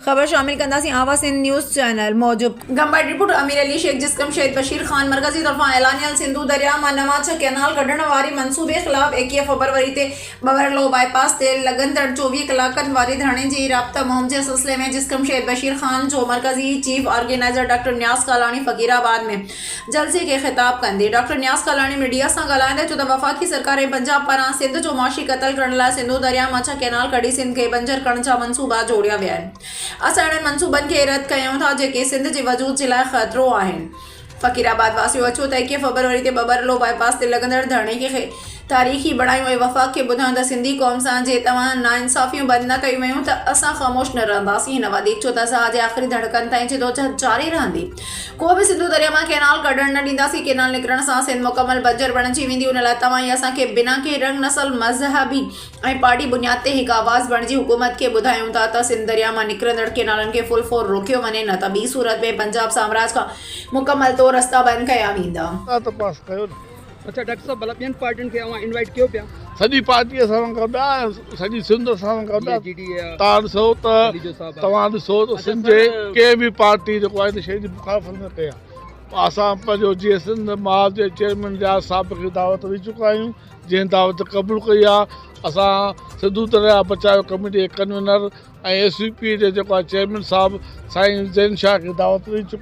खबर शामिल कंदासीं आवा सिंध न्यूज़ चैनल मौजूद गंबा रिपोर्ट अमीर अली शेख जिस्कम शहीद बशीर खान मरकजी तरफा ऐलानियल सिंधु दरिया मां नवां कैनाल कढण वारी मंसूबे ख़िलाफ़ 21 फरवरी ते बबरलो बाईपास ते लॻंदड़ 24 कलाकनि वारी धरणे जी राब्ता मुहिम जे सिलसिले में जिस्कम शहीद बशीर खान जो मरकजी चीफ ऑर्गेनाइज़र डॉक्टर न्यास कालानी फ़कीराबाद में जलसे खे ख़िताब कंदे डॉक्टर न्यास कालानी मीडिया सां ॻाल्हाईंदे चयो त वफ़ाक़ी सरकार ऐं पंजाब पारां सिंध जो मुआशी क़त्ल करण लाइ सिंधु दरिया मां कैनाल कढी सिंध खे बंजर करण जा मंसूबा जोड़िया विया आहिनि। असां इन्हनि मंसूबनि खे रद्द कयूं था जेके सिंध जे वजूद जे लाइ ख़तरो आहिनि। फ़कीराबाद वासियो अचो त 21 फरवरी ते बबरलो बाईपास ते लॻंदड़ धरणे खे तारीख़ी बणायूं ऐं वफ़ाक़ खे ॿुधायूं त सिंधी क़ौम सां जे तव्हां नाइंसाफ़ियूं बंदि न कयूं वयूं त असां ख़ामोश न रहंदासीं। हिन वधीक छो त असां जे आख़िरी धड़कन ताईं जदोजहद जारी रहंदी। को बि सिंधु दरिया मां कैनाल कढण न ॾींदासीं। कैनाल निकिरण सां सिंध मुकमल बंजर बणिजी वेंदी। उन लाइ तव्हां ई असांखे बिना के रंग नसल मज़हबी ऐं पार्टी बुनियाद ते हिकु आवाज़ बणिजी हुकूमत खे ॿुधायूं था त सिंध दरिया मां निकिरंदड़ कैनालनि खे फुल फोर रोकियो वञे, न त ॿी सूरत में पंजाब साम्राज्य खां मुकमल तौर रस्ता बंदि कया वेंदा। अच्छा डॉक्टर साहब भला ॿियनि पार्टियुनि खे अवां इनवाइट कयो पिया? सॼी पार्टी असां सां गॾु आहे, सॼी सिंध असां सां गॾु आहे। तव्हां ॾिसो त तव्हां ॾिसो त सिंध जे कंहिं बि पार्टी जेको आहे इन शइ जी मुखालफ़त न कई आहे। असां पंहिंजो जीअं सिंध मां जे चेयरमैन जा साहिब खे दावत ॾेई चुका आहियूं, जंहिं दावत क़बूल कई आहे। असां सिंधु दरिया बचाव कमेटी जे कन्वीनर ऐं SVP जे जेको आहे चेयरमैन साहिबु साईं ज़ैन शाह खे दावत ॾेई चुका